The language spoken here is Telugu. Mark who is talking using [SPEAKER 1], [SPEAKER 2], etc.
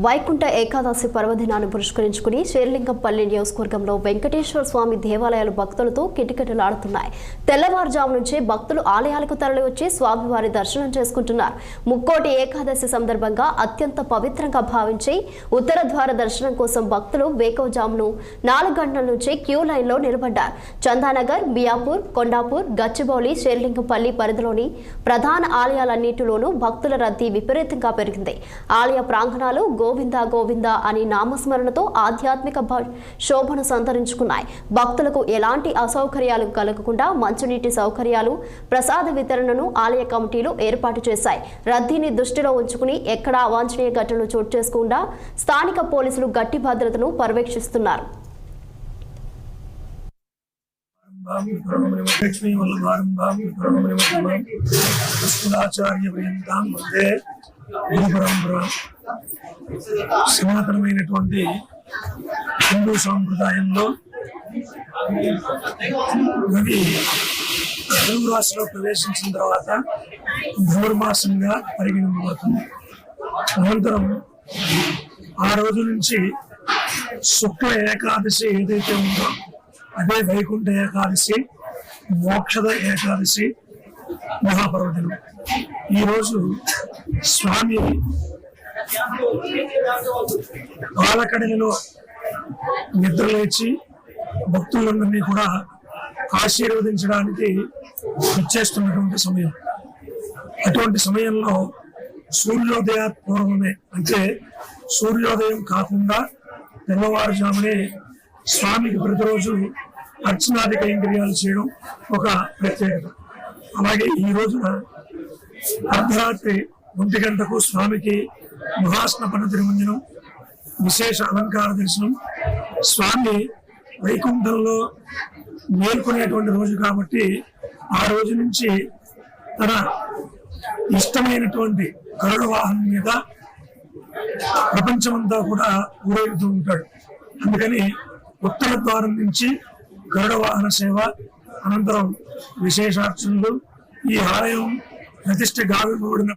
[SPEAKER 1] వైకుంఠ ఏకాదశి పర్వదినాన్ని పురస్కరించుకుని శ్రీలింగంపల్లి నియోజకవర్గంలో వెంకటేశ్వర స్వామి దేవాలయాలు భక్తులతో కిటకిటలాడుతున్నాయి. తెల్లవారుజాము నుంచే భక్తులు ఆలయాలకు తరలివచ్చి స్వామివారి దర్శనం చేసుకుంటున్నారు. ముక్కోటి ఏకాదశి సందర్భంగా అత్యంత పవిత్రంగా భావించి ఉత్తర ద్వార దర్శనం కోసం భక్తులు వేకువజామును 4 గంటల నుంచి క్యూ లైన్లో నిలబడ్డారు. చందానగర్, మియాపూర్, కొండాపూర్, గచ్చిబౌలి, శ్రీలింగంపల్లి పరిధిలోని ప్రధాన ఆలయాలన్నింటిలోనూ భక్తుల రద్దీ విపరీతంగా పెరిగింది. ఆలయ ప్రాంగణాలు గోవింద గోవింద అని నామస్మరణతో ఆధ్యాత్మిక శోభను సంతరించుకున్నాయి. భక్తులకు ఎలాంటి అసౌకర్యాలు కలగకుండా మంచినీటి సౌకర్యాలు, ప్రసాద వితరణను ఆలయ కమిటీలు ఏర్పాటు చేశాయి. రద్దీని దృష్టిలో ఉంచుకుని ఎక్కడా అవాంఛనీయ ఘటనలు చోటు చేసుకోకుండా స్థానిక పోలీసులు గట్టి భద్రతను పర్యవేక్షిస్తున్నారు.
[SPEAKER 2] సనాతనమైనటువంటి హిందూ సాంప్రదాయంలో రవి తెలుగు రాష్ట్రంలో ప్రవేశించిన తర్వాత ధనుర్మాసంగా పరిగణించబడుతుంది. అనంతరం ఆ రోజు నుంచి శుక్ల ఏకాదశి ఏదైతే ఉందో అదే వైకుంఠ ఏకాదశి, మోక్షద ఏకాదశి మహాపర్వదినం. ఈరోజు స్వామి పాలకడలిలో నిద్రలేచి భక్తులందరినీ కూడా ఆశీర్వదించడానికి ఇచ్చేస్తున్నటువంటి సమయం. అటువంటి సమయంలో సూర్యోదయ పూర్వమే, అంటే సూర్యోదయం కాకుండా తెల్లవారుజామునే స్వామికి ప్రతిరోజు అర్చనాది కైంకర్యాలు చేయడం ఒక ప్రత్యేకత. అలాగే ఈ రోజున అర్ధరాత్రి 1 గంటకు స్వామికి మహాస్నపన తిరుమంజనం, విశేష అలంకార దర్శనం. స్వామి వైకుంఠంలో మేల్కొనేటువంటి రోజు కాబట్టి ఆ రోజు నుంచి తన ఇష్టమైనటువంటి గరుడ వాహనం మీద ప్రపంచమంతా కూడా ఊరేగుతూ ఉంటాడు. అందుకని ఉత్తర ద్వారం నుంచి గరుడ వాహన సేవ, అనంతరం విశేషార్చనలు. ఈ ఆలయం ప్రతిష్ట గావింపబడిన